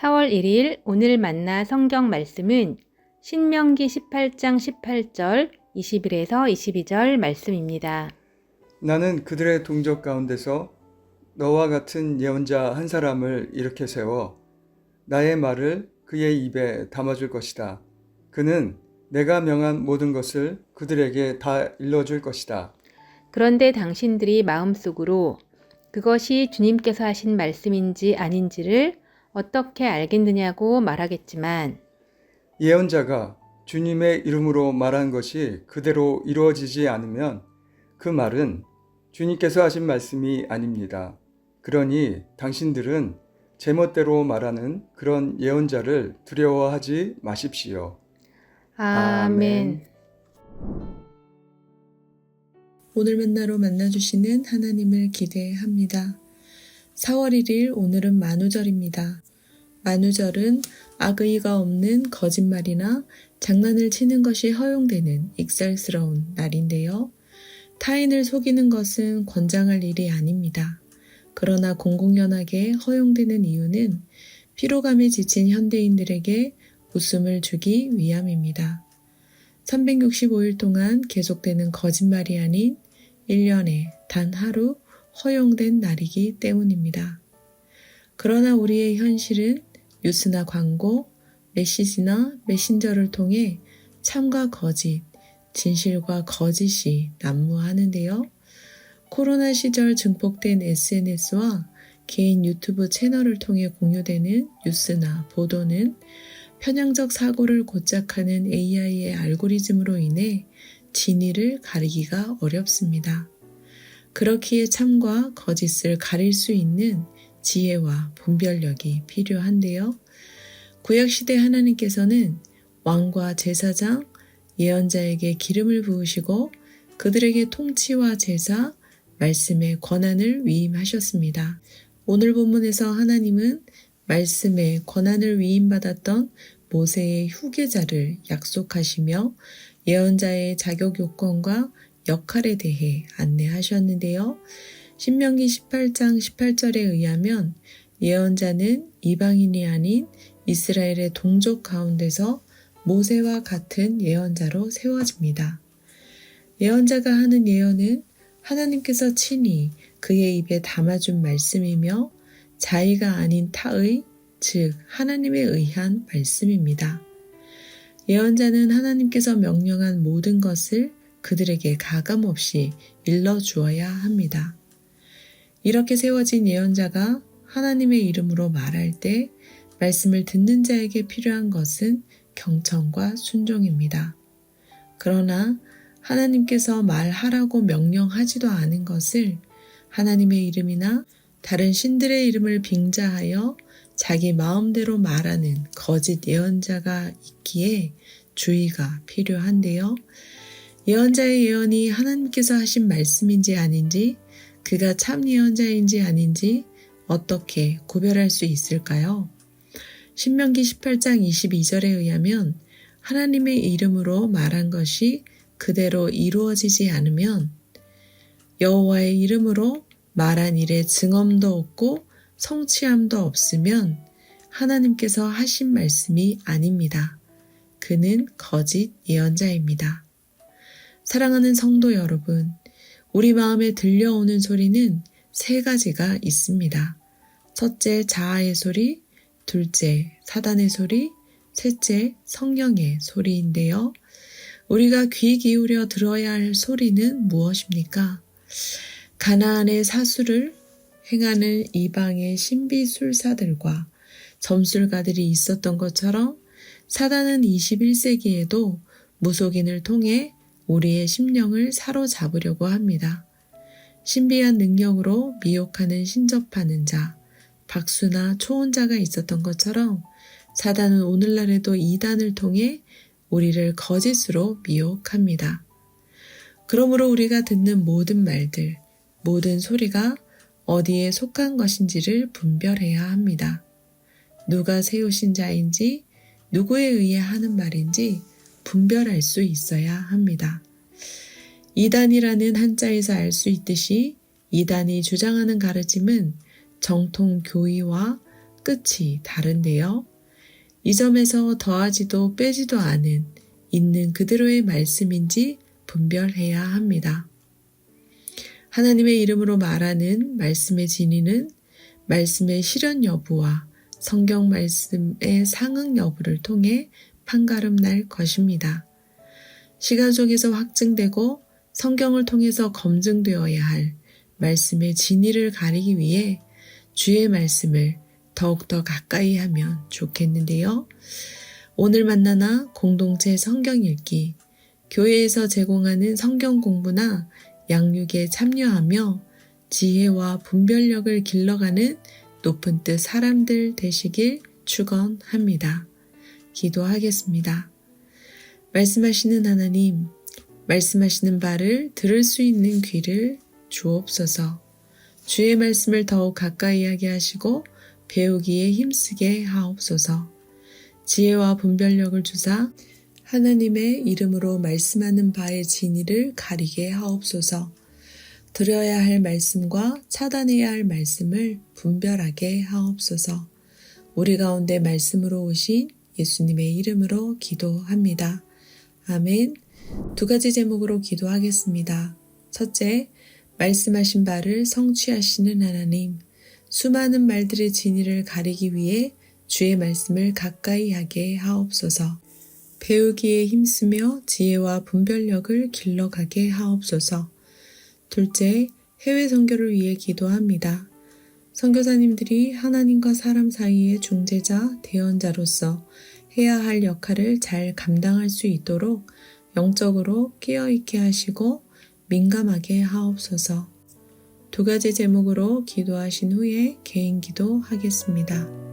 4월 1일 오늘 만나 성경 말씀은 신명기 18장 18절 21에서 22절 말씀입니다. 나는 그들의 동족 가운데서 너와 같은 예언자 한 사람을 일으켜 세워 나의 말을 그의 입에 담아줄 것이다. 그는 내가 명한 모든 것을 그들에게 다 일러줄 것이다. 그런데 당신들이 마음속으로 그것이 주님께서 하신 말씀인지 아닌지를 어떻게 알겠느냐고 말하겠지만 예언자가 주님의 이름으로 말한 것이 그대로 이루어지지 않으면 그 말은 주님께서 하신 말씀이 아닙니다. 그러니 당신들은 제멋대로 말하는 그런 예언자를 두려워하지 마십시오. 아멘. 오늘 만나로 만나주시는 하나님을 기대합니다. 4월 1일 오늘은 만우절입니다. 만우절은 악의가 없는 거짓말이나 장난을 치는 것이 허용되는 익살스러운 날인데요. 타인을 속이는 것은 권장할 일이 아닙니다. 그러나 공공연하게 허용되는 이유는 피로감에 지친 현대인들에게 웃음을 주기 위함입니다. 365일 동안 계속되는 거짓말이 아닌 1년에 단 하루 허용된 날이기 때문입니다. 그러나 우리의 현실은 뉴스나 광고, 메시지나 메신저를 통해 참과 거짓, 진실과 거짓이 난무하는데요. 코로나 시절 증폭된 SNS와 개인 유튜브 채널을 통해 공유되는 뉴스나 보도는 편향적 사고를 고착하는 AI의 알고리즘으로 인해 진위를 가리기가 어렵습니다. 그렇기에 참과 거짓을 가릴 수 있는 지혜와 분별력이 필요한데요. 구약시대 하나님께서는 왕과 제사장, 예언자에게 기름을 부으시고 그들에게 통치와 제사, 말씀의 권한을 위임하셨습니다. 오늘 본문에서 하나님은 말씀의 권한을 위임받았던 모세의 후계자를 약속하시며 예언자의 자격 요건과 역할에 대해 안내하셨는데요. 신명기 18장 18절에 의하면 예언자는 이방인이 아닌 이스라엘의 동족 가운데서 모세와 같은 예언자로 세워집니다. 예언자가 하는 예언은 하나님께서 친히 그의 입에 담아준 말씀이며 자의가 아닌 타의, 즉 하나님에 의한 말씀입니다. 예언자는 하나님께서 명령한 모든 것을 그들에게 가감없이 일러주어야 합니다. 이렇게 세워진 예언자가 하나님의 이름으로 말할 때 말씀을 듣는 자에게 필요한 것은 경청과 순종입니다. 그러나 하나님께서 말하라고 명령하지도 않은 것을 하나님의 이름이나 다른 신들의 이름을 빙자하여 자기 마음대로 말하는 거짓 예언자가 있기에 주의가 필요한데요. 예언자의 예언이 하나님께서 하신 말씀인지 아닌지, 그가 참 예언자인지 아닌지 어떻게 구별할 수 있을까요? 신명기 18장 22절에 의하면 하나님의 이름으로 말한 것이 그대로 이루어지지 않으면 여호와의 이름으로 말한 일에 증언도 없고 성취함도 없으면 하나님께서 하신 말씀이 아닙니다. 그는 거짓 예언자입니다. 사랑하는 성도 여러분, 우리 마음에 들려오는 소리는 세 가지가 있습니다. 첫째, 자아의 소리, 둘째, 사단의 소리, 셋째, 성령의 소리인데요. 우리가 귀 기울여 들어야 할 소리는 무엇입니까? 가나안의 사수를 행하는 이방의 신비술사들과 점술가들이 있었던 것처럼 사단은 21세기에도 무속인을 통해 우리의 심령을 사로잡으려고 합니다. 신비한 능력으로 미혹하는 신접하는 자, 박수나 초혼자가 있었던 것처럼 사단은 오늘날에도 이단을 통해 우리를 거짓으로 미혹합니다. 그러므로 우리가 듣는 모든 말들, 모든 소리가 어디에 속한 것인지를 분별해야 합니다. 누가 세우신 자인지, 누구에 의해 하는 말인지 분별할 수 있어야 합니다. 이단이라는 한자에서 알 수 있듯이 이단이 주장하는 가르침은 정통 교의와 끝이 다른데요. 이 점에서 더하지도 빼지도 않은 있는 그대로의 말씀인지 분별해야 합니다. 하나님의 이름으로 말하는 말씀의 진위는 말씀의 실현 여부와 성경 말씀의 상응 여부를 통해 판가름 날 것입니다. 시간 속에서 확증되고 성경을 통해서 검증되어야 할 말씀의 진위를 가리기 위해 주의 말씀을 더욱더 가까이 하면 좋겠는데요. 오늘 만나나 공동체 성경 읽기, 교회에서 제공하는 성경 공부나 양육에 참여하며 지혜와 분별력을 길러가는 높은 뜻 사람들 되시길 축원합니다. 기도하겠습니다. 말씀하시는 하나님, 말씀하시는 바를 들을 수 있는 귀를 주옵소서. 주의 말씀을 더욱 가까이 하게 하시고 배우기에 힘쓰게 하옵소서. 지혜와 분별력을 주사 하나님의 이름으로 말씀하는 바의 진리를 가리게 하옵소서. 들어야 할 말씀과 차단해야 할 말씀을 분별하게 하옵소서. 우리 가운데 말씀으로 오신 예수님의 이름으로 기도합니다. 아멘. 2가지 제목으로 기도하겠습니다. 첫째, 말씀하신 바를 성취하시는 하나님, 수많은 말들의 진리를 가리기 위해 주의 말씀을 가까이 하게 하옵소서. 배우기에 힘쓰며 지혜와 분별력을 길러가게 하옵소서. 둘째, 해외 선교를 위해 기도합니다. 선교사님들이 하나님과 사람 사이의 중재자, 대언자로서 해야 할 역할을 잘 감당할 수 있도록 영적으로 깨어있게 하시고 민감하게 하옵소서. 2가지 제목으로 기도하신 후에 개인 기도하겠습니다.